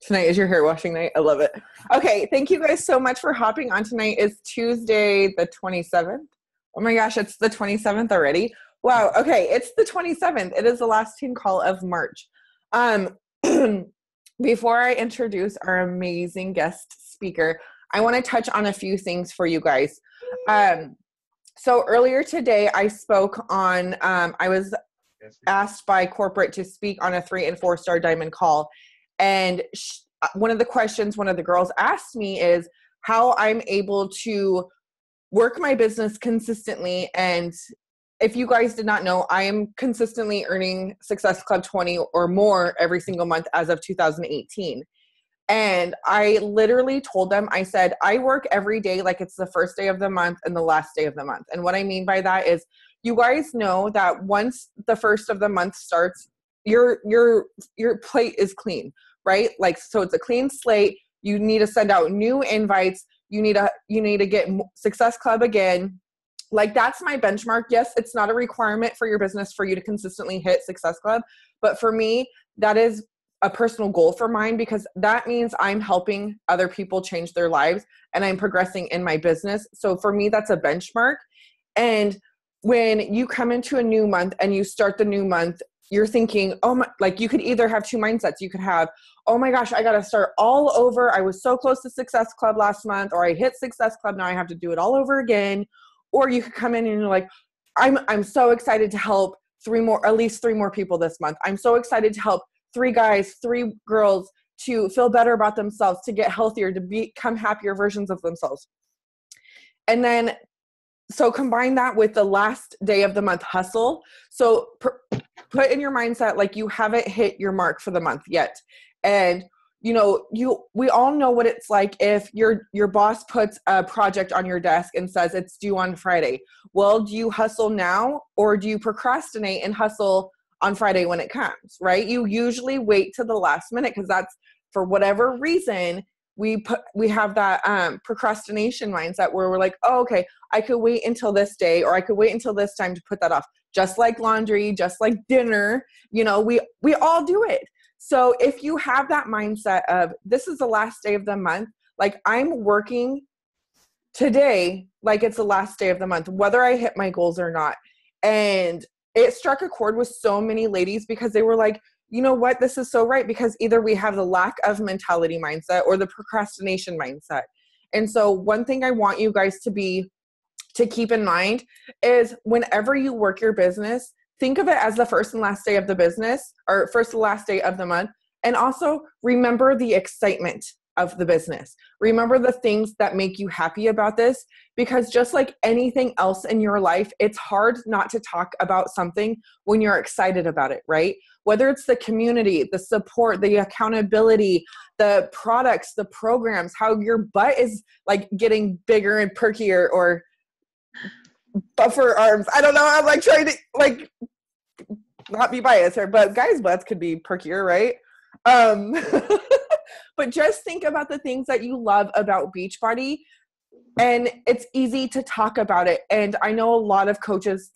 Tonight is your hair washing night. I love it. Okay, thank you guys so much for hopping on tonight. It's Tuesday the 27th. Oh my gosh, it's the 27th already. Wow, okay, it's the 27th. It is the last team call of March. Before I introduce our amazing guest speaker, I want to touch on a few things for you guys. So earlier today, I spoke on, I was asked by corporate to speak on a 3- and 4-star diamond call. And one of the questions one of the girls asked me is how I'm able to work my business consistently. And if you guys did not know, I am consistently earning Success Club 20 or more every single month as of 2018. And I literally told them, I said, I work every day like it's the first day of the month and the last day of the month. And what I mean by that is you guys know that once the first of the month starts, your plate is clean, right? Like, so it's a clean slate. You need to send out new invites. You need to get Success Club again. Like, that's my benchmark. Yes, it's not a requirement for your business for you to consistently hit Success Club. But for me, that is a personal goal for mine, because that means I'm helping other people change their lives and I'm progressing in my business. So for me, that's a benchmark. And when you come into a new month and you start the new month, you're thinking, oh my, like you could either have two mindsets. You could have, oh my gosh, I got to start all over. I was so close to Success Club last month, or I hit Success Club. Now I have to do it all over again. Or you could come in and you're like, I'm so excited to help at least three more people this month. I'm so excited to help 3 guys, 3 girls to feel better about themselves, to get healthier, to become happier versions of themselves. And then, so combine that with the last day of the month hustle. So put in your mindset, like you haven't hit your mark for the month yet. And we all know what it's like if your boss puts a project on your desk and says it's due on Friday. Well, do you hustle now, or do you procrastinate and hustle on Friday when it comes, right? You usually wait to the last minute, because that's, for whatever reason, we have that procrastination mindset where we're like, oh, okay, I could wait until this day, or I could wait until this time to put that off. Just like laundry, just like dinner, we all do it. So if you have that mindset of this is the last day of the month, like I'm working today like it's the last day of the month, whether I hit my goals or not. And it struck a chord with so many ladies, because they were like, you know what, this is so right, because either we have the lack of mentality mindset or the procrastination mindset. And so one thing I want you guys to keep in mind is whenever you work your business, think of it as the first and last day of the business, or first and last day of the month. And also remember the excitement of the business. Remember the things that make you happy about this, because just like anything else in your life, it's hard not to talk about something when you're excited about it, right? Whether it's the community, the support, the accountability, the products, the programs, how your butt is like getting bigger and perkier, or buffer arms. I don't know. I'm like trying to like not be biased here, but guys' butts could be perkier, right? But just think about the things that you love about Beachbody, and it's easy to talk about it. And I know a lot of coaches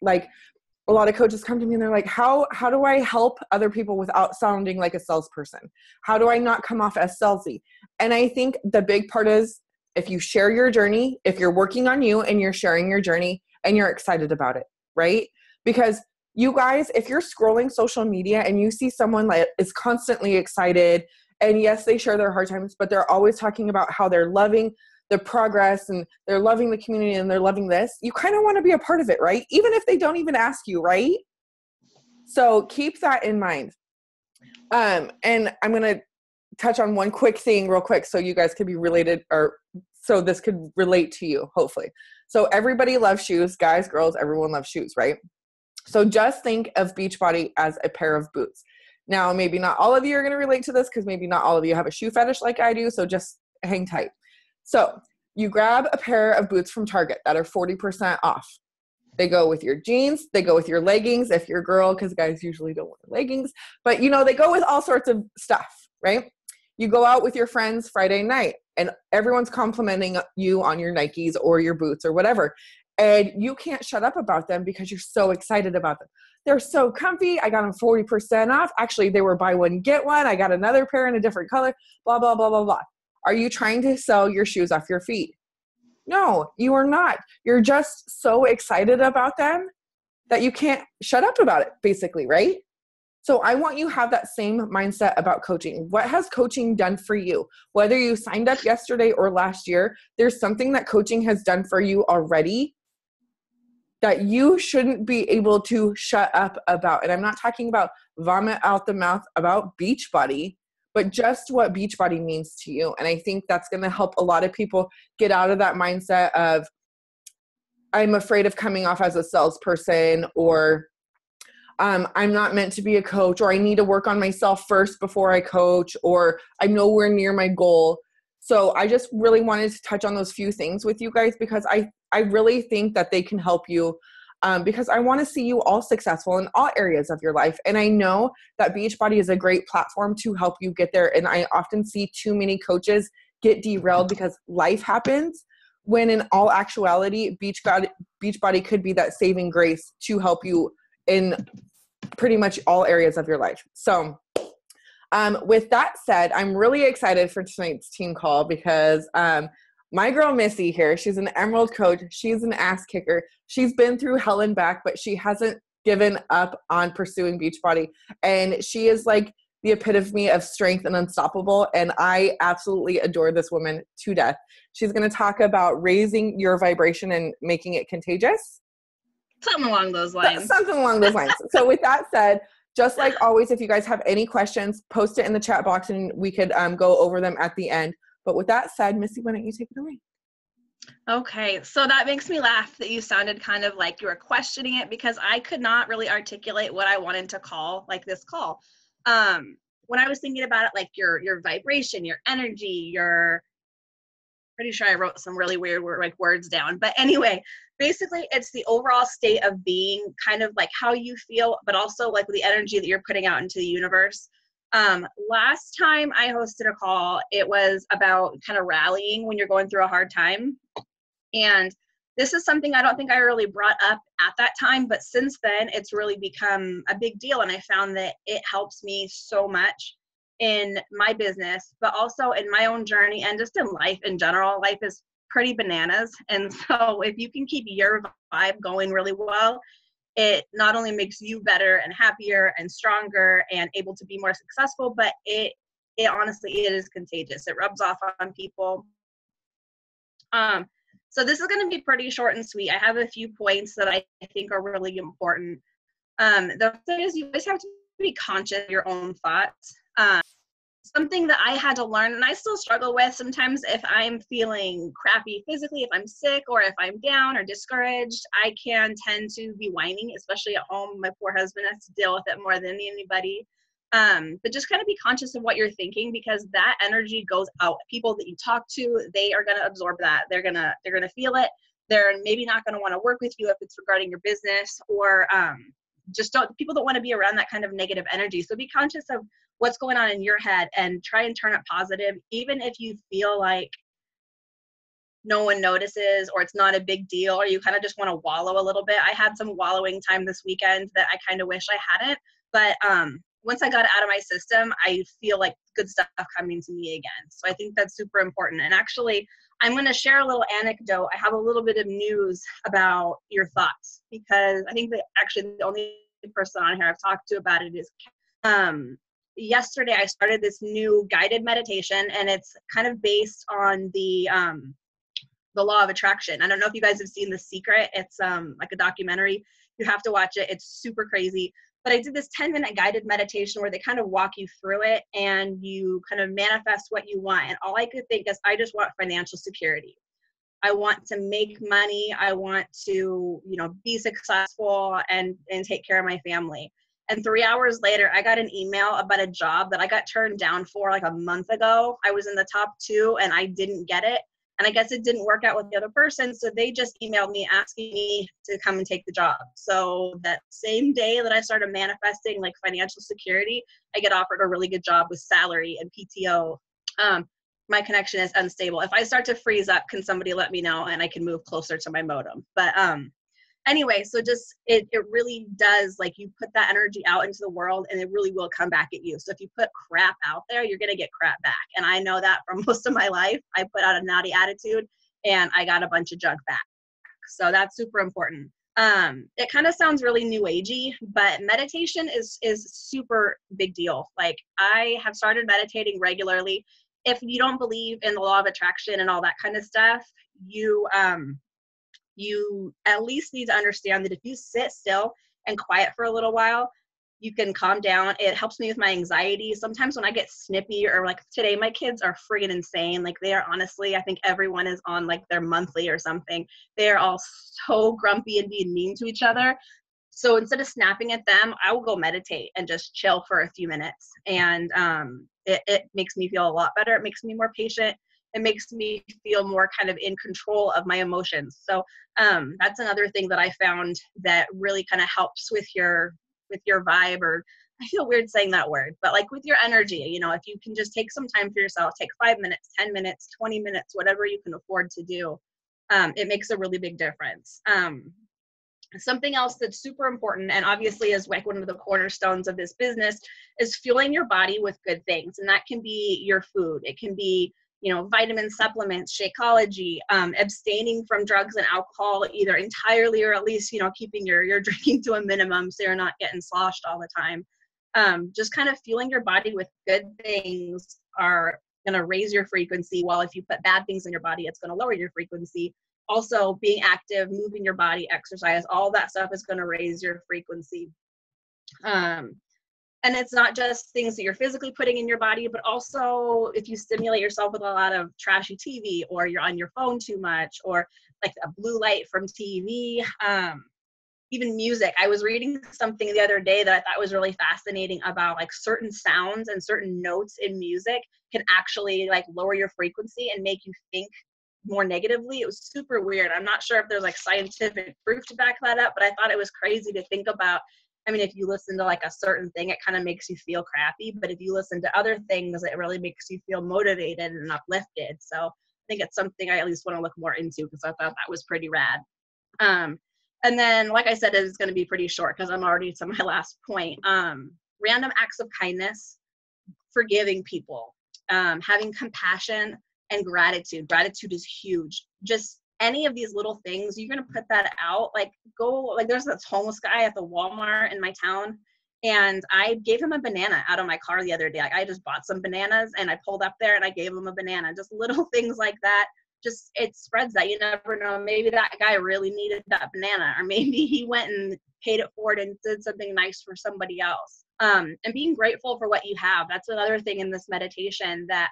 come to me and they're like, how do I help other people without sounding like a salesperson? How do I not come off as salesy? And I think the big part is if you share your journey, if you're working on you and you're sharing your journey and you're excited about it, right? Because you guys, if you're scrolling social media and you see someone that is constantly excited, and yes, they share their hard times, but they're always talking about how they're loving the progress and they're loving the community and they're loving this, you kind of want to be a part of it, right? Even if they don't even ask you, right? So keep that in mind. And I'm going to touch on one quick thing real quick so you guys could be related, or so this could relate to you, hopefully. So everybody loves shoes, guys, girls, everyone loves shoes, right? So just think of Beachbody as a pair of boots. Now, maybe not all of you are going to relate to this, because maybe not all of you have a shoe fetish like I do, so just hang tight. So you grab a pair of boots from Target that are 40% off. They go with your jeans. They go with your leggings if you're a girl, because guys usually don't wear leggings. But, they go with all sorts of stuff, right? You go out with your friends Friday night, and everyone's complimenting you on your Nikes or your boots or whatever. and you can't shut up about them because you're so excited about them. They're so comfy. I got them 40% off. Actually, they were buy one, get one. I got another pair in a different color, blah, blah, blah, blah, blah. Are you trying to sell your shoes off your feet? No, you are not. You're just so excited about them that you can't shut up about it, basically, right? So I want you to have that same mindset about coaching. What has coaching done for you? Whether you signed up yesterday or last year, there's something that coaching has done for you already that you shouldn't be able to shut up about. And I'm not talking about vomit out the mouth about Beachbody, but just what Beachbody means to you. And I think that's going to help a lot of people get out of that mindset of, I'm afraid of coming off as a salesperson, or I'm not meant to be a coach, or I need to work on myself first before I coach, or I'm nowhere near my goal. So I just really wanted to touch on those few things with you guys, because I really think that they can help you, because I want to see you all successful in all areas of your life. And I know that Beachbody is a great platform to help you get there. And I often see too many coaches get derailed because life happens, when in all actuality, Beachbody could be that saving grace to help you in pretty much all areas of your life. So with that said, I'm really excited for tonight's team call, because my girl Missy here, she's an Emerald coach. She's an ass kicker. She's been through hell and back, but she hasn't given up on pursuing Beachbody. And she is like the epitome of strength and unstoppable. And I absolutely adore this woman to death. She's going to talk about raising your vibration and making it contagious. Something along those lines. Something along those lines. So with that said, just like always, if you guys have any questions, post it in the chat box and we could go over them at the end. But with that said, Missy, why don't you take it away? Okay, so that makes me laugh that you sounded kind of like you were questioning it, because I could not really articulate what I wanted to call like this call. When I was thinking about it, like your vibration, your energy, pretty sure I wrote some really weird words down. But anyway, basically it's the overall state of being, kind of like how you feel, but also like the energy that you're putting out into the universe. Last time I hosted a call, it was about kind of rallying when you're going through a hard time. And this is something I don't think I really brought up at that time, but since then it's really become a big deal. And I found that it helps me so much in my business, but also in my own journey and just in life in general. Life is pretty bananas. And so if you can keep your vibe going really well, it not only makes you better and happier and stronger and able to be more successful, but it honestly, it is contagious. It rubs off on people. So this is going to be pretty short and sweet. I have a few points that I think are really important. The first thing is you always have to be conscious of your own thoughts. Something that I had to learn, and I still struggle with sometimes, if I'm feeling crappy physically, if I'm sick or if I'm down or discouraged, I can tend to be whining, especially at home. My poor husband has to deal with it more than anybody. But just kind of be conscious of what you're thinking, because that energy goes out. People that you talk to, they are going to absorb that. They're going to feel it. They're maybe not going to want to work with you if it's regarding your business, or people don't want to be around that kind of negative energy. So be conscious of what's going on in your head and try and turn it positive, even if you feel like no one notices or it's not a big deal, or you kind of just want to wallow a little bit. I had some wallowing time this weekend that I kind of wish I hadn't, but once I got it out of my system, I feel like good stuff coming to me again. So I think that's super important. And actually, I'm going to share a little anecdote. I have a little bit of news about your thoughts, because I think that actually the only person on here I've talked to about it is yesterday I started this new guided meditation, and it's kind of based on the law of attraction. I don't know if you guys have seen The Secret. It's like a documentary. You have to watch it. It's super crazy. But I did this 10-minute guided meditation where they kind of walk you through it and you kind of manifest what you want. And all I could think is, I just want financial security. I want to make money. I want to, be successful and take care of my family. And 3 hours later, I got an email about a job that I got turned down for like a month ago. I was in the top 2 and I didn't get it. And I guess it didn't work out with the other person. So they just emailed me asking me to come and take the job. So that same day that I started manifesting like financial security, I get offered a really good job with salary and PTO. my connection is unstable. If I start to freeze up, can somebody let me know and I can move closer to my modem? But anyway, so just it really does, like, you put that energy out into the world and it really will come back at you. So if you put crap out there, you're going to get crap back. And I know that from most of my life. I put out a naughty attitude and I got a bunch of junk back. So that's super important. It kind of sounds really new agey, but meditation is super big deal. Like, I have started meditating regularly. If you don't believe in the law of attraction and all that kind of stuff, you at least need to understand that if you sit still and quiet for a little while, you can calm down. It helps me with my anxiety. Sometimes when I get snippy, or like today, my kids are friggin' insane. Like, they are, honestly, I think everyone is on like their monthly or something. They are all so grumpy and being mean to each other. So instead of snapping at them, I will go meditate and just chill for a few minutes. And it makes me feel a lot better. It makes me more patient. It makes me feel more kind of in control of my emotions. So that's another thing that I found that really kind of helps with your vibe, or I feel weird saying that word, but like with your energy, you know, if you can just take some time for yourself, take 5 minutes, 10 minutes, 20 minutes, whatever you can afford to do, it makes a really big difference. Something else that's super important, and obviously is like one of the cornerstones of this business, is fueling your body with good things. And that can be your food. It can be, you know, vitamin supplements, Shakeology, abstaining from drugs and alcohol either entirely, or at least, you know, keeping your drinking to a minimum so you're not getting sloshed all the time. Just kind of fueling your body with good things are going to raise your frequency, while if you put bad things in your body, it's going to lower your frequency. Also, being active, moving your body, exercise, all that stuff is going to raise your frequency. And it's not just things that you're physically putting in your body, but also if you stimulate yourself with a lot of trashy TV, or you're on your phone too much, or like a blue light from TV, even music. I was reading something the other day that I thought was really fascinating about like certain sounds and certain notes in music can actually like lower your frequency and make you think more negatively. It was super weird. I'm not sure if there's like scientific proof to back that up, but I thought it was crazy to think about. I mean, if you listen to like a certain thing, it kind of makes you feel crappy, but if you listen to other things, it really makes you feel motivated and uplifted. So I think it's something I at least want to look more into, because I thought that was pretty rad. And then, like I said, it's going to be pretty short because I'm already to my last point. Random acts of kindness, forgiving people, having compassion, and gratitude. Gratitude is huge. Just any of these little things, you're going to put that out. Like, there's this homeless guy at the Walmart in my town, and I gave him a banana out of my car the other day. I just bought some bananas and I pulled up there and I gave him a banana. Just little things like that. Just, it spreads that. You never know. Maybe that guy really needed that banana, or maybe he went and paid it forward and did something nice for somebody else. And being grateful for what you have. That's another thing in this meditation that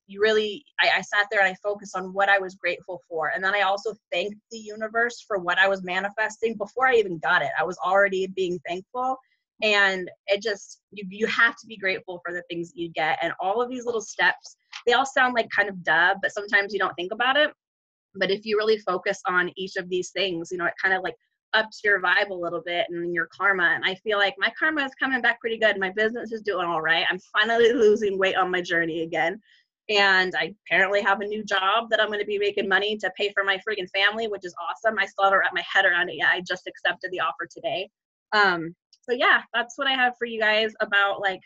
you really, I sat there and I focused on what I was grateful for. And then I also thanked the universe for what I was manifesting before I even got it. I was already being thankful. And it just, you have to be grateful for the things you get. And all of these little steps, they all sound like kind of duh, but sometimes you don't think about it. But if you really focus on each of these things, you know, it kind of like ups your vibe a little bit and your karma. And I feel like my karma is coming back pretty good. My business is doing all right. I'm finally losing weight on my journey again. And I apparently have a new job that I'm going to be making money to pay for my friggin' family, which is awesome. I still haven't wrapped my head around it yet. I just accepted the offer today. So yeah, that's what I have for you guys about like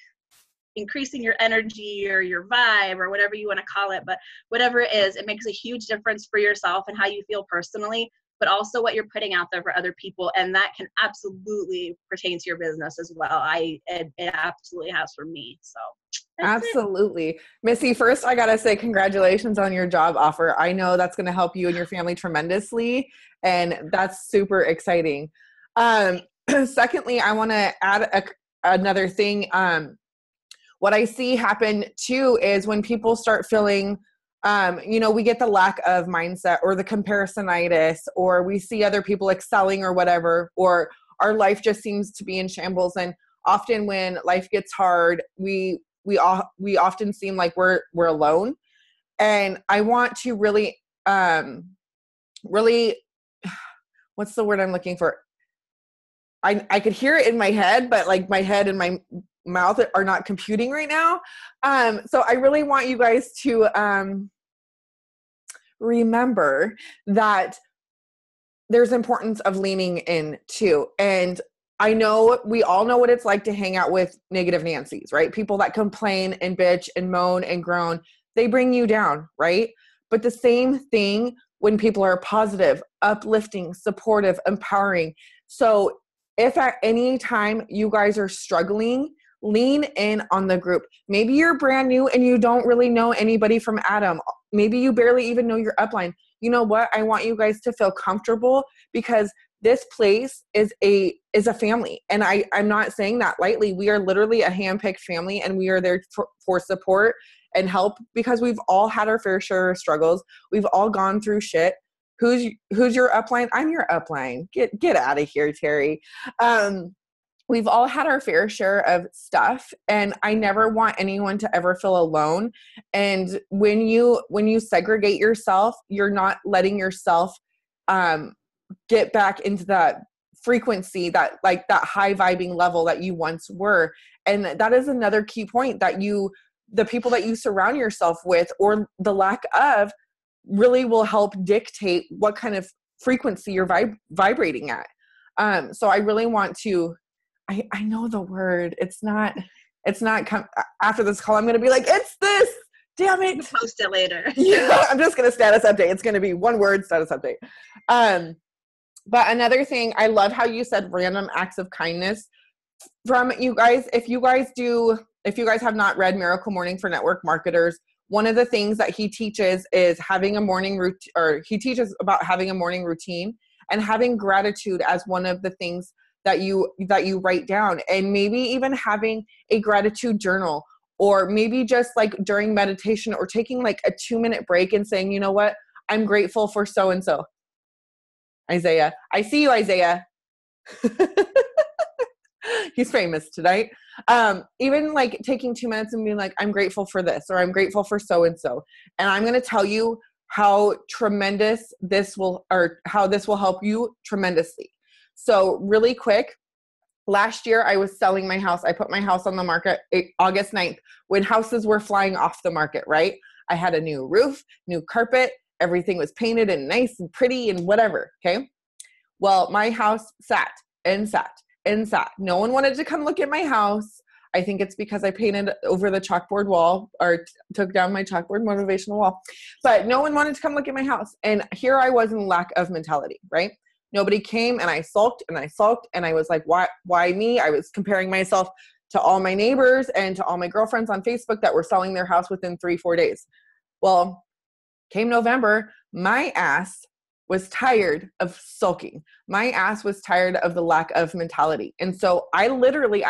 increasing your energy or your vibe or whatever you want to call it. But whatever it is, it makes a huge difference for yourself and how you feel personally, but also what you're putting out there for other people. And that can absolutely pertain to your business as well. It absolutely has for me. So. Absolutely. Missy, first I got to say congratulations on your job offer. I know that's going to help you and your family tremendously, and that's super exciting. Secondly, I want to add another thing. What I see happen too is when people start feeling, you know, we get the lack of mindset or the comparisonitis, or we see other people excelling or whatever, or our life just seems to be in shambles. And often when life gets hard, we often seem like we're alone. And I want to really, what's the word I'm looking for? I could hear it in my head, but like my head and mouth are not computing right now. So I really want you guys to remember that there's importance of leaning in too. And I know we all know what it's like to hang out with negative Nancys, right? People that complain and bitch and moan and groan, they bring you down, right? But the same thing when people are positive, uplifting, supportive, empowering. So if at any time you guys are struggling, lean in on the group. Maybe you're brand new and you don't really know anybody from Adam. Maybe you barely even know your upline. You know what? I want you guys to feel comfortable because this place is a family. And I'm not saying that lightly. We are literally a handpicked family, and we are there for support and help because we've all had our fair share of struggles. We've all gone through shit. Who's your upline? I'm your upline. Get out of here, Terry. We've all had our fair share of stuff, and I never want anyone to ever feel alone. And when you segregate yourself, you're not letting yourself get back into that frequency, that high vibing level that you once were. And that is another key point, that the people that you surround yourself with, or the lack of, really will help dictate what kind of frequency you're vibrating at. So I really want to, I know the word, it's not after this call, I'm going to be like, it's this, damn it. We'll post it later. Yeah, I'm just going to status update. It's going to be one word, status update. But another thing, I love how you said random acts of kindness from you guys. If you guys have not read Miracle Morning for Network Marketers, one of the things that he teaches is having a morning routine, or he teaches about having a morning routine and having gratitude as one of the things that you write down, and maybe even having a gratitude journal, or maybe just like during meditation, or taking like a 2-minute break and saying, you know what, I'm grateful for so-and-so. Isaiah. I see you, Isaiah. He's famous tonight. Even like taking 2 minutes and being like, I'm grateful for this, or I'm grateful for so-and-so. And I'm going to tell you how tremendous how this will help you tremendously. So really quick, last year I was selling my house. I put my house on the market August 9th when houses were flying off the market, right? I had a new roof, new carpet, everything was painted and nice and pretty and whatever, okay? Well, my house sat and sat and sat. No one wanted to come look at my house. I think it's because I painted over the chalkboard wall, or took down my chalkboard motivational wall. But no one wanted to come look at my house. And here I was in lack of mentality, right? Nobody came, and I sulked and I sulked, and I was like, why me? I was comparing myself to all my neighbors and to all my girlfriends on Facebook that were selling their house within 3-4 days. Well, came November, my ass was tired of sulking. My ass was tired of the lack of mentality. And so I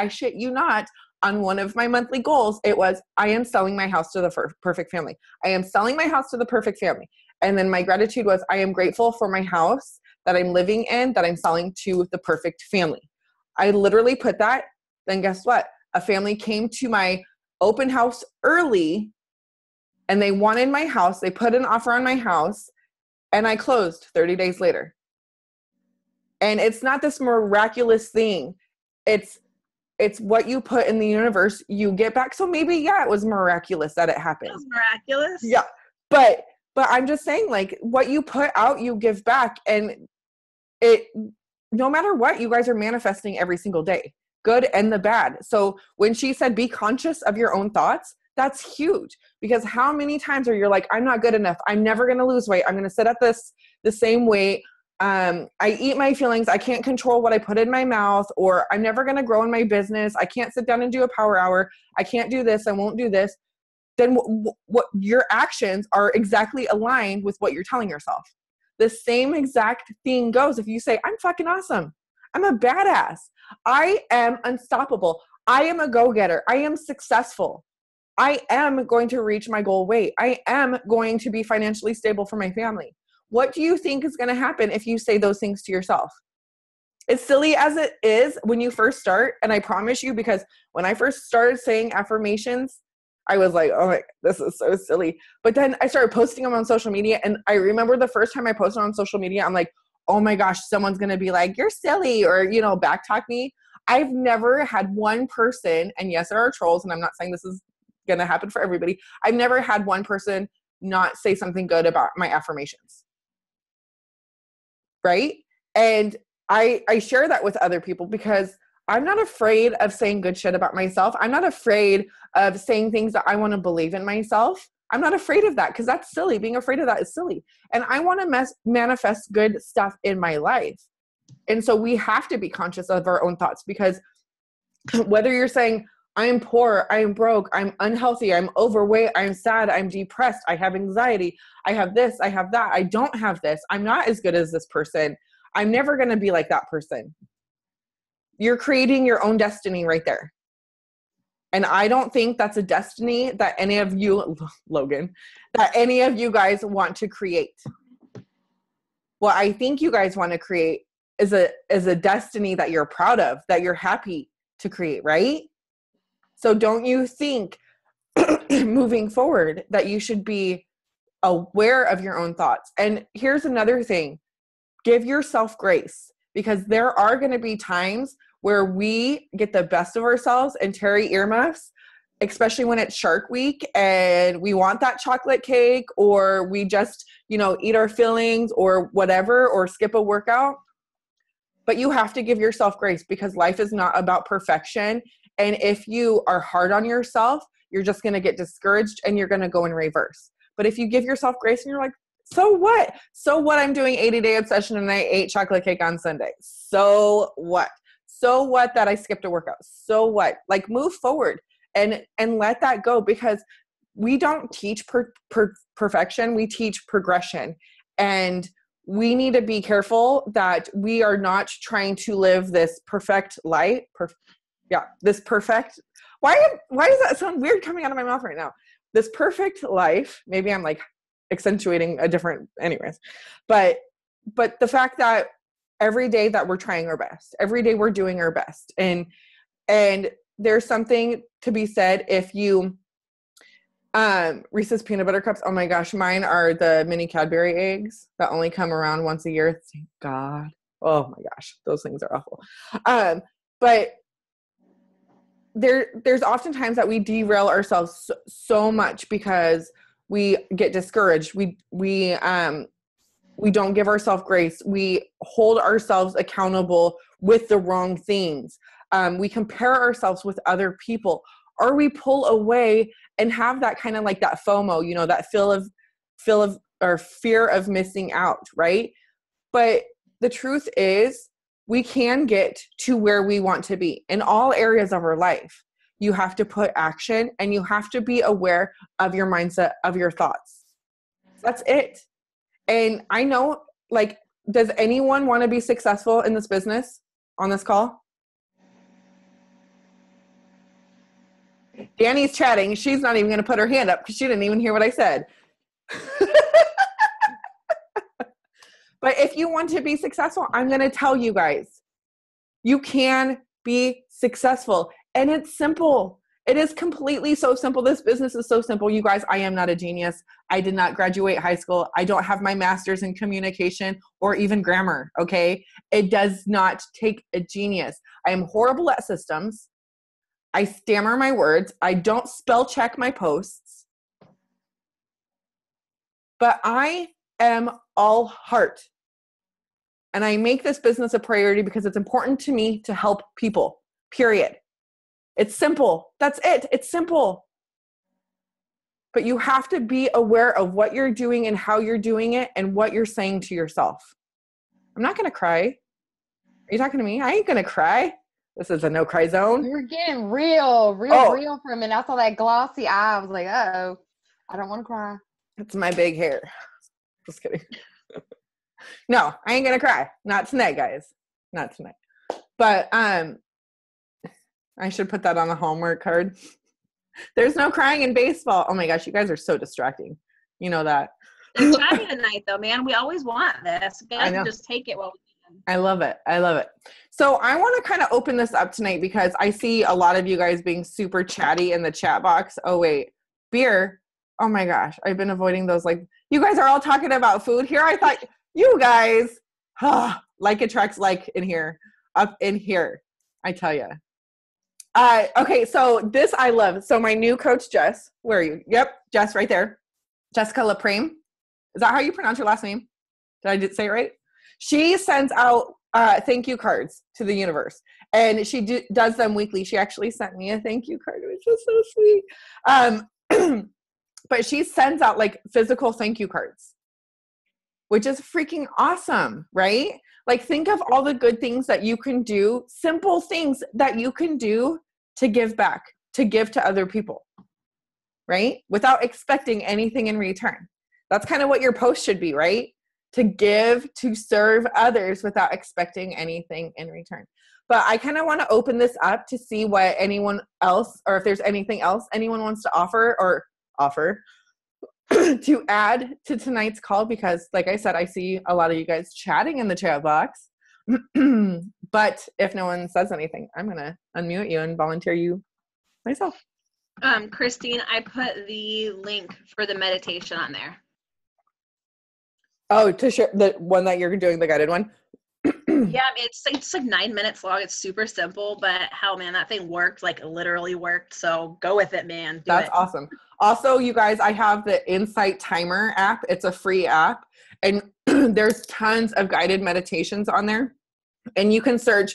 shit you not, on one of my monthly goals, it was, I am selling my house to the perfect family. I am selling my house to the perfect family. And then my gratitude was, I am grateful for my house that I'm living in, that I'm selling to the perfect family. I literally put that. Then guess what? A family came to my open house early, and they wanted my house. They put an offer on my house, and I closed 30 days later. And it's not this miraculous thing. It's what you put in the universe, you get back. So maybe, yeah, it was miraculous that it happened. It was miraculous? Yeah. But I'm just saying, like, what you put out, you give back. And no matter what, you guys are manifesting every single day, good and the bad. So when she said, be conscious of your own thoughts, that's huge, because how many times are you like, I'm not good enough. I'm never going to lose weight. I'm going to sit at the same weight. I eat my feelings. I can't control what I put in my mouth, or I'm never going to grow in my business. I can't sit down and do a power hour. I can't do this. I won't do this. Then what your actions are exactly aligned with what you're telling yourself. The same exact thing goes if you say, I'm fucking awesome. I'm a badass. I am unstoppable. I am a go-getter. I am successful. I am going to reach my goal weight. I am going to be financially stable for my family. What do you think is going to happen if you say those things to yourself? As silly as it is when you first start, and I promise you, because when I first started saying affirmations, I was like, oh my, this is so silly. But then I started posting them on social media, and I remember the first time I posted on social media, I'm like, oh my gosh, someone's going to be like, you're silly, or, backtalk me. I've never had one person, and yes, there are trolls, and I'm not saying this is going to happen for everybody. I've never had one person not say something good about my affirmations. Right? And I share that with other people because I'm not afraid of saying good shit about myself. I'm not afraid of saying things that I want to believe in myself. I'm not afraid of that because that's silly. Being afraid of that is silly. And I want to manifest good stuff in my life. And so we have to be conscious of our own thoughts, because whether you're saying, I'm poor, I'm broke, I'm unhealthy, I'm overweight, I'm sad, I'm depressed, I have anxiety, I have this, I have that, I don't have this, I'm not as good as this person, I'm never going to be like that person. You're creating your own destiny right there. And I don't think that's a destiny that any of you, Logan, that any of you guys want to create. What I think you guys want to create is a destiny that you're proud of, that you're happy to create, right? So don't you think moving forward that you should be aware of your own thoughts? And here's another thing. Give yourself grace, because there are going to be times where we get the best of ourselves and tear earmuffs, especially when it's Shark Week and we want that chocolate cake, or we just, eat our fillings or whatever, or skip a workout. But you have to give yourself grace, because life is not about perfection. And if you are hard on yourself, you're just going to get discouraged and you're going to go in reverse. But if you give yourself grace and you're like, so what? So what? I'm doing 80-day obsession and I ate chocolate cake on Sunday. So what? So what that I skipped a workout? So what? Like, move forward and let that go, because we don't teach perfection. We teach progression. And we need to be careful that we are not trying to live this perfect life. This perfect. Why does that sound weird coming out of my mouth right now? This perfect life. Maybe I'm like accentuating a different, anyways. But the fact that every day that we're trying our best, every day we're doing our best, and there's something to be said if you Reese's peanut butter cups. Oh my gosh, mine are the mini Cadbury eggs that only come around once a year. Thank God. Oh my gosh, those things are awful. But there's oftentimes that we derail ourselves so much because we get discouraged. We don't give ourselves grace. We hold ourselves accountable with the wrong things. We compare ourselves with other people, or we pull away and have that kind of like that FOMO, that fear of missing out, right? But the truth is, we can get to where we want to be in all areas of our life. You have to put action, and you have to be aware of your mindset, of your thoughts. That's it. And I know, like, does anyone want to be successful in this business on this call? Danny's chatting. She's not even going to put her hand up because she didn't even hear what I said. But if you want to be successful, I'm going to tell you guys, you can be successful. And it's simple. It is completely so simple. This business is so simple. You guys, I am not a genius. I did not graduate high school. I don't have my master's in communication or even grammar, okay? It does not take a genius. I am horrible at systems. I stammer my words. I don't spell check my posts. But I am all heart. And I make this business a priority because it's important to me to help people, period. It's simple. That's it. It's simple. But you have to be aware of what you're doing and how you're doing it and what you're saying to yourself. I'm not going to cry. Are you talking to me? I ain't going to cry. This is a no-cry zone. You're getting real for a minute. I saw that glossy eye. I was like, uh-oh, I don't want to cry. It's my big hair. Just kidding. No, I ain't going to cry. Not tonight, guys. Not tonight. But I should put that on the homework card. There's no crying in baseball. Oh my gosh, you guys are so distracting. You know that. It's chatty tonight, though, man. We always want this. We have to just take it while we can. I love it. I love it. So I want to kind of open this up tonight because I see a lot of you guys being super chatty in the chat box. Oh, wait. Beer. Oh my gosh. I've been avoiding those. Like, you guys are all talking about food here. I thought you guys, like attracts like in here, up in here. I tell you. Okay, so this I love. So my new coach, Jess, where are you? Yep, Jess right there. Jessica LaPrame. Is that how you pronounce your last name? Did I say it right? She sends out thank you cards to the universe, and she does them weekly. She actually sent me a thank you card, which was so sweet. But she sends out like physical thank you cards, which is freaking awesome, right? Like, think of all the good things that you can do, simple things that you can do to give back, to give to other people, right? Without expecting anything in return. That's kind of what your post should be, right? To give, to serve others without expecting anything in return. But I kind of want to open this up to see what anyone else, or if there's anything else anyone wants to offer to add to tonight's call, because like I said, I see a lot of you guys chatting in the chat box. But if no one says anything, I'm going to unmute you and volunteer you myself. Christine, I put the link for the meditation on there. Oh, to share the one that you're doing, the guided one? Yeah, I mean, it's like 9 minutes long. It's super simple, but hell, man, that thing worked, like literally worked. So go with it, man. That's awesome. Also, you guys, I have the Insight Timer app. It's a free app, and there's tons of guided meditations on there. And you can search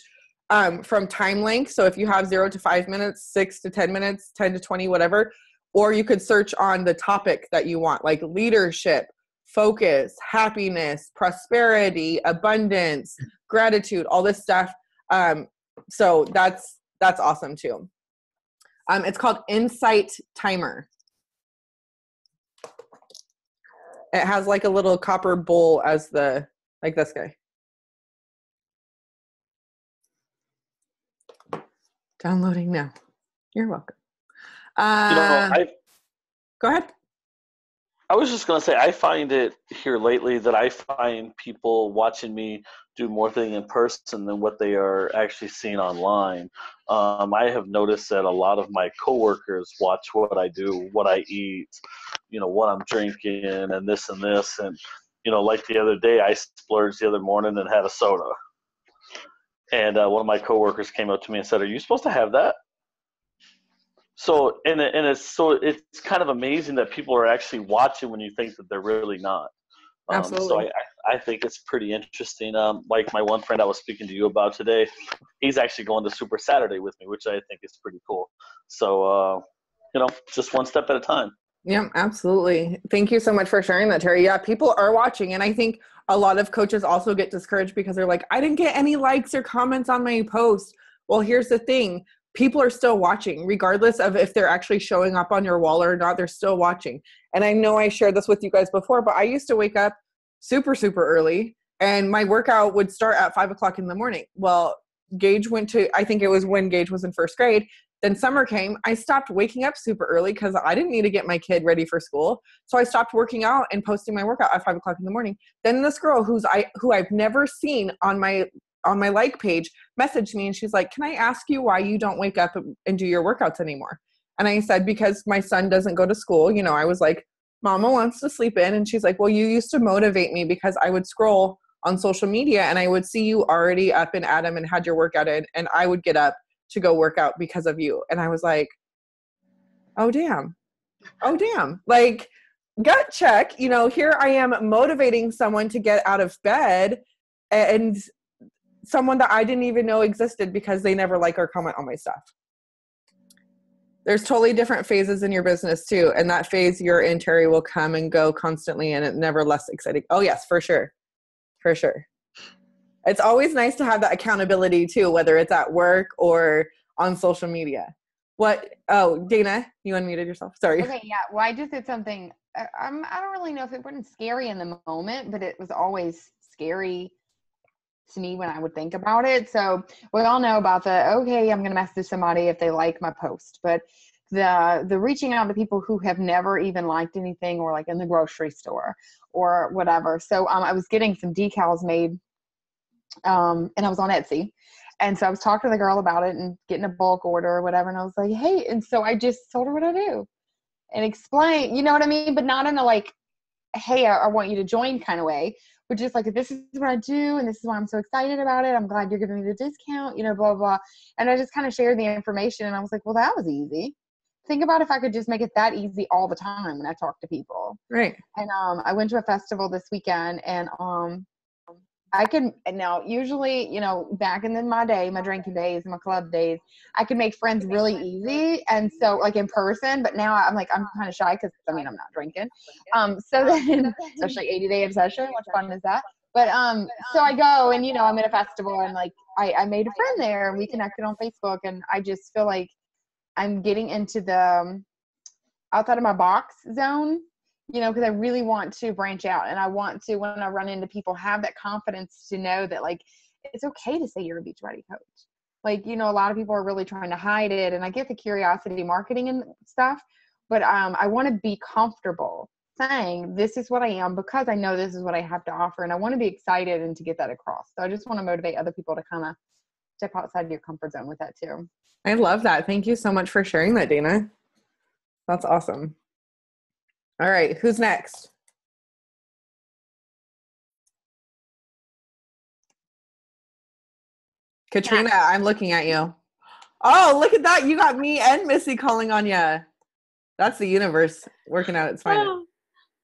from time length. So if you have 0 to 5 minutes, 6 to 10 minutes, 10 to 20, whatever, or you could search on the topic that you want, like leadership, focus, happiness, prosperity, abundance, gratitude, all this stuff. So that's awesome too. It's called Insight Timer. It has like a little copper bowl as like this guy. Downloading now. You're welcome. Go ahead. I was just going to say, I find it here lately that I find people watching me do more thing in person than what they are actually seeing online. I have noticed that a lot of my coworkers watch what I do, what I eat, what I'm drinking, and this and this. And, like the other day, I splurged the other morning and had a soda. And one of my coworkers came up to me and said, "Are you supposed to have that?" So, it's kind of amazing that people are actually watching when you think that they're really not. Absolutely. So I think it's pretty interesting. Like my one friend I was speaking to you about today, he's actually going to Super Saturday with me, which I think is pretty cool. So, just one step at a time. Yeah, absolutely. Thank you so much for sharing that, Terry. Yeah, people are watching. And I think a lot of coaches also get discouraged because they're like, I didn't get any likes or comments on my post. Well, here's the thing. People are still watching, regardless of if they're actually showing up on your wall or not, they're still watching. And I know I shared this with you guys before, but I used to wake up super, super early, and my workout would start at 5 o'clock in the morning. Well, Gage I think it was when Gage was in first grade. Then summer came. I stopped waking up super early because I didn't need to get my kid ready for school. So I stopped working out and posting my workout at 5 o'clock in the morning. Then this girl who I've never seen on my like page messaged me, and she's like, "Can I ask you why you don't wake up and do your workouts anymore?" And I said, "Because my son doesn't go to school." I was like, "Mama wants to sleep in." And she's like, "Well, you used to motivate me because I would scroll on social media and I would see you already up and at 'em and had your workout in, and I would get up to go work out because of you." And I was like, oh damn. Like, gut check. Here I am motivating someone to get out of bed, and someone that I didn't even know existed because they never like or comment on my stuff. There's totally different phases in your business too. And that phase you're in, Terry, will come and go constantly, and it's never less exciting. Oh yes, for sure. For sure. It's always nice to have that accountability too, whether it's at work or on social media. Dana, you unmuted yourself. Sorry. Okay, yeah. Well, I just did something. I don't really know if it wasn't scary in the moment, but it was always scary to me when I would think about it. So we all know about I'm going to message somebody if they like my post, but the reaching out to people who have never even liked anything, or like in the grocery store or whatever. So I was getting some decals made, and I was on Etsy. And so I was talking to the girl about it and getting a bulk order or whatever. And I was like, hey, and so I just told her what I do and explain, you know what I mean? But not in a like, hey, I want you to join kind of way. but just like, this is what I do, and this is why I'm so excited about it. I'm glad you're giving me the discount, you know, blah, blah. And I just kind of shared the information, and I was like, well, that was easy. Think about if I could just make it that easy all the time when I talk to people. Right. And I went to a festival this weekend, and I can now usually, you know, back in my day, my drinking days, my club days, I could make friends really easy. And so like in person, but now I'm kind of shy because I mean, I'm not drinking. So then especially 80-day obsession, what fun is that? But, so I go and, you know, I'm at a festival and like, I made a friend there and we connected on Facebook, and I just feel like I'm getting into the outside of my box zone, you know, because I really want to branch out, and I want to, when I run into people, have that confidence to know that like, it's okay to say you're a Beachbody coach. Like, you know, a lot of people are really trying to hide it, and I get the curiosity marketing and stuff, but I want to be comfortable saying this is what I am, because I know this is what I have to offer, and I want to be excited and to get that across. So I just want to motivate other people to kind of step outside your comfort zone with that too. I love that. Thank you so much for sharing that, Dana. That's awesome. All right, who's next? Katrina, I'm looking at you. Oh, look at that. You got me and Missy calling on you. That's the universe working out its finest.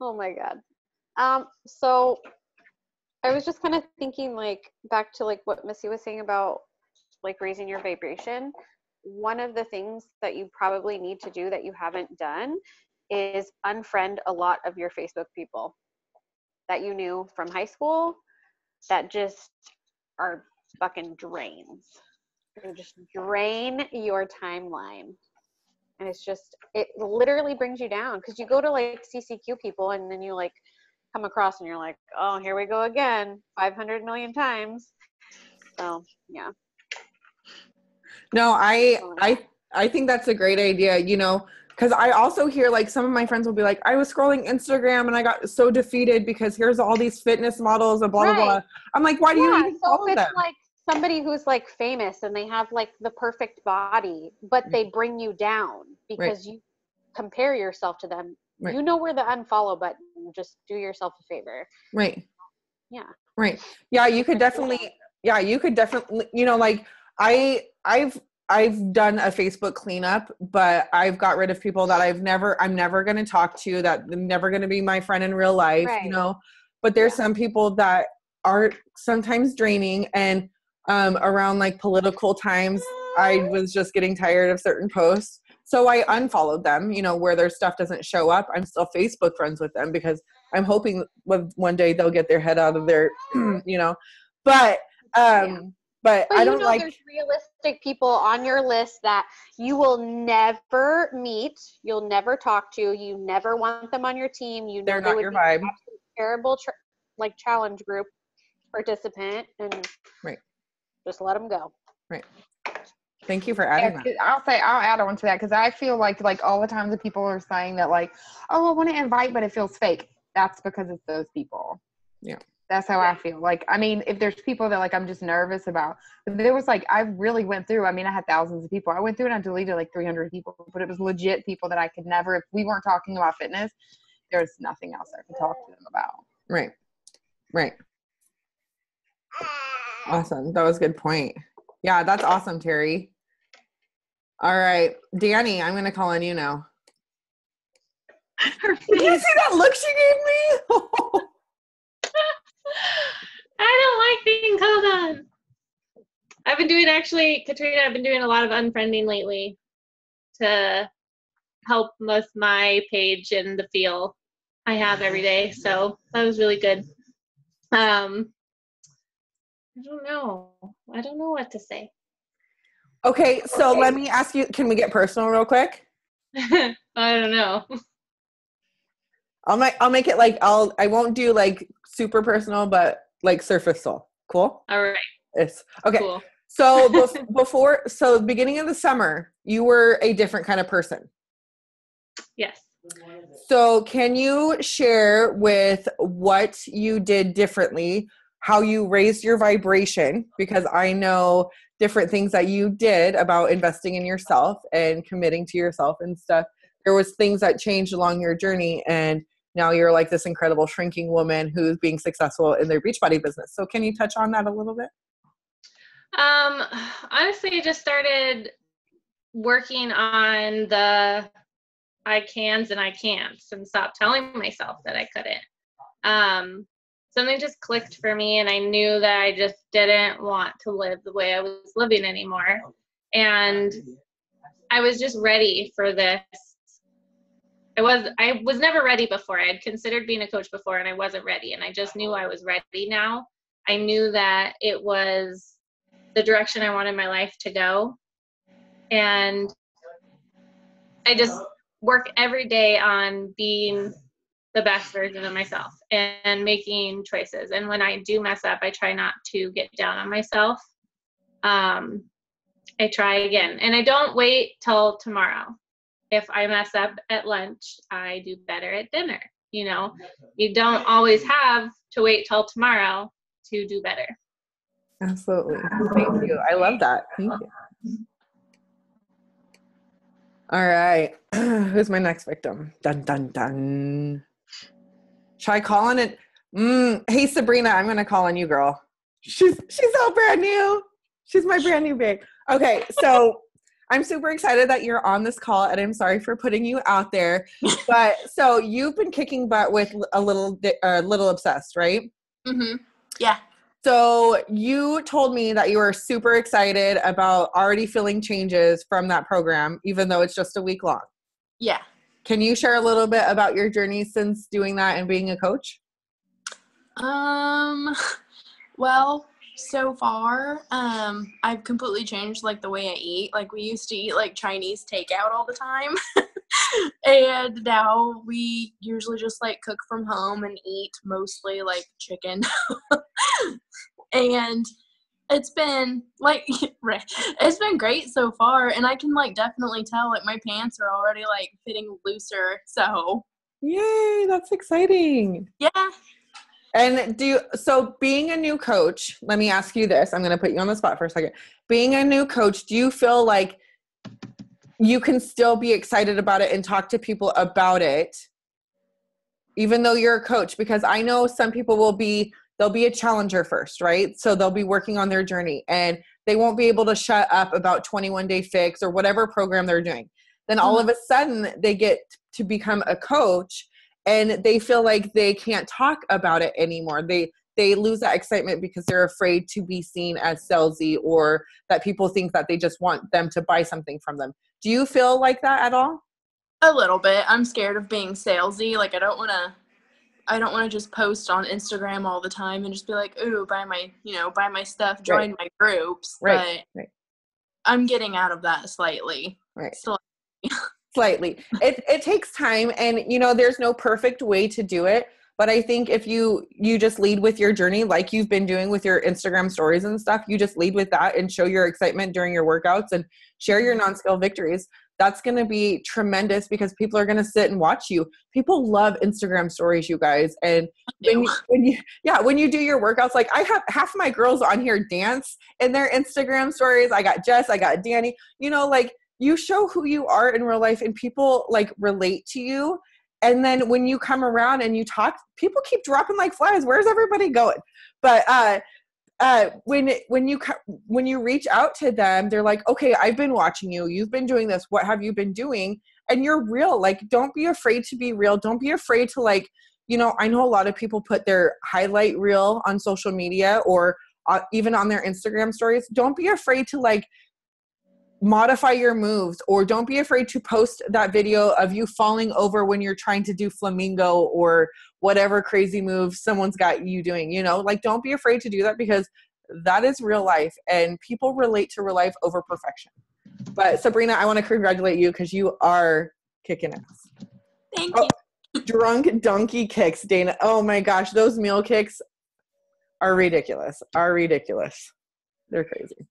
Oh my God. So I was just kind of thinking like back to like what Missy was saying about like raising your vibration. One of the things that you probably need to do that you haven't done is unfriend a lot of your Facebook people that you knew from high school that just are fucking drains. They just drain your timeline. And it's just, it literally brings you down, because you go to like CCQ people and then you like come across and you're like, oh, here we go again, 500 million times. So yeah. No, I think that's a great idea, you know, because I also hear like some of my friends will be like, I was scrolling Instagram and I got so defeated because here's all these fitness models and blah, blah, blah. I'm like, why do you even follow them? It's like somebody who's like famous and they have like the perfect body, but they bring you down because you compare yourself to them. Right. You know where the unfollow button, just do yourself a favor. Right. Yeah. Right. Yeah, you could definitely, you know, like I've done a Facebook cleanup, but I've got rid of people that I'm never going to talk to, that I'm never going to be my friend in real life, you know, but there's some people that are sometimes draining, and around like political times, I was just getting tired of certain posts. So I unfollowed them, you know, where their stuff doesn't show up. I'm still Facebook friends with them because I'm hoping one day they'll get their head out of their, you know, but I don't like. There's realistic people on your list that you will never meet, you'll never talk to, you never want them on your team. You know, they're not your vibe. Terrible, like challenge group participant, and just let them go. Right. Thank you for adding that. I'll add on to that, because I feel like all the times that people are saying that like, oh, I want to invite, but it feels fake. That's because it's those people. Yeah. That's how I feel. Like, I mean, if there's people that like I'm just nervous about, but there was like, I really went through, I mean, I had thousands of people. I went through and I deleted like 300 people, but it was legit people that I could never, if we weren't talking about fitness, there's nothing else I could talk to them about. Right. Right. Awesome. That was a good point. Yeah, that's awesome, Terry. All right, Danny, I'm going to call on you now. Did you see that look she gave me? I don't like being called on. Katrina, I've been doing a lot of unfriending lately to help with my page and the feel I have every day. So that was really good. I don't know what to say. Okay, so let me ask you, can we get personal real quick? I don't know. I'll make it like, I won't do like super personal, but like surface level. Cool? All right. It's okay. Cool. So the beginning of the summer, you were a different kind of person. Yes. So can you share with what you did differently, how you raised your vibration? Because I know different things that you did about investing in yourself and committing to yourself and stuff. There was things that changed along your journey, and now you're like this incredible shrinking woman who's being successful in their Beachbody business. So can you touch on that a little bit? Honestly, I just started working on the I cans and I can'ts and stopped telling myself that I couldn't. Something just clicked for me, and I knew that I just didn't want to live the way I was living anymore. And I was just ready for this. I was never ready before. I had considered being a coach before, and I wasn't ready. And I just knew I was ready now. I knew that it was the direction I wanted my life to go. And I just work every day on being the best version of myself and making choices. And when I do mess up, I try not to get down on myself. I try again, and I don't wait till tomorrow. If I mess up at lunch, I do better at dinner. You know, you don't always have to wait till tomorrow to do better. Absolutely. Thank you. I love that. Thank you. All right. Who's my next victim? Dun, dun, dun. Should I call on it? Hey, Sabrina, I'm going to call on you, girl. She's all brand new. She's my brand new babe. Okay. So I'm super excited that you're on this call, and I'm sorry for putting you out there. But so you've been kicking butt with a little obsessed, right? Mm-hmm. Yeah. So you told me that you were super excited about already feeling changes from that program, even though it's just a week long. Yeah. Can you share a little bit about your journey since doing that and being a coach? Well, so far, I've completely changed like the way I eat. Like we used to eat like Chinese takeout all the time. And now we usually just like cook from home and eat mostly like chicken. And it's been like, it's been great so far. And I can like definitely tell like my pants are already like fitting looser. So yay, that's exciting. yeah. And so being a new coach, let me ask you this. I'm going to put you on the spot for a second. Being a new coach, do you feel like you can still be excited about it and talk to people about it, even though you're a coach? Because I know some people they'll be a challenger first, right? So they'll be working on their journey and they won't be able to shut up about 21-day fix or whatever program they're doing. Then all of a sudden they get to become a coach and they feel like they can't talk about it anymore. They lose that excitement because they're afraid to be seen as salesy, or that people think that they just want them to buy something from them. Do you feel like that at all? A little bit. I'm scared of being salesy. Like I don't want to just post on Instagram all the time and just be like, ooh, buy my stuff, join my groups. Right. But I'm getting out of that slightly. Right. Slightly. It takes time, and there's no perfect way to do it. But I think if you just lead with your journey, like you've been doing with your Instagram stories and stuff, you just lead with that and show your excitement during your workouts and share your non-scale victories. That's going to be tremendous because people are going to sit and watch you. People love Instagram stories, you guys. And when you do your workouts, like I have half of my girls on here dance in their Instagram stories. I got Jess, I got Danny, like you show who you are in real life and people like relate to you. And then when you come around and you talk, people keep dropping like flies. Where's everybody going? But when you reach out to them, they're like, okay, I've been watching you. You've been doing this. What have you been doing? And you're real. Like, don't be afraid to be real. Don't be afraid to I know a lot of people put their highlight reel on social media or even on their Instagram stories. Don't be afraid to modify your moves, or don't be afraid to post that video of you falling over when you're trying to do flamingo or whatever crazy move someone's got you doing, don't be afraid to do that, because that is real life and people relate to real life over perfection. But Sabrina, I want to congratulate you because you are kicking ass. Thank you. Drunk donkey kicks, Dana. Oh my gosh. Those meal kicks are ridiculous. They're crazy.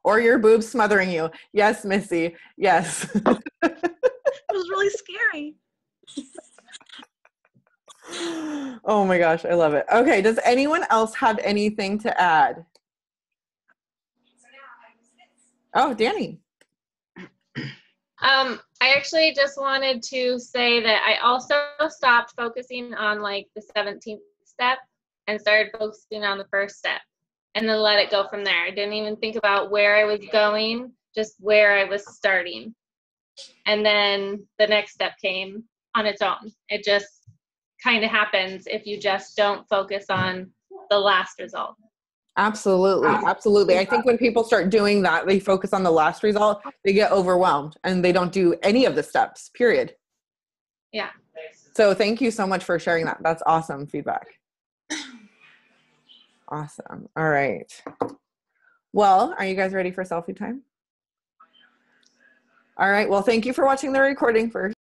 Or your boobs smothering you. Yes, Missy. Yes. It was really scary. Oh my gosh, I love it. Okay, does anyone else have anything to add? Oh, Danny. I I actually just wanted to say that I also stopped focusing on like the 17th step and started focusing on the first step and then let it go from there. I didn't even think about where I was going, just where I was starting. And then the next step came on its own. It just kind of happens if you just don't focus on the last result. Absolutely. Absolutely. I think when people start doing that, they focus on the last result, they get overwhelmed and they don't do any of the steps, period. Yeah. So thank you so much for sharing that. That's awesome feedback. Awesome. All right. Well, are you guys ready for selfie time? All right. Well, thank you for watching the recording first.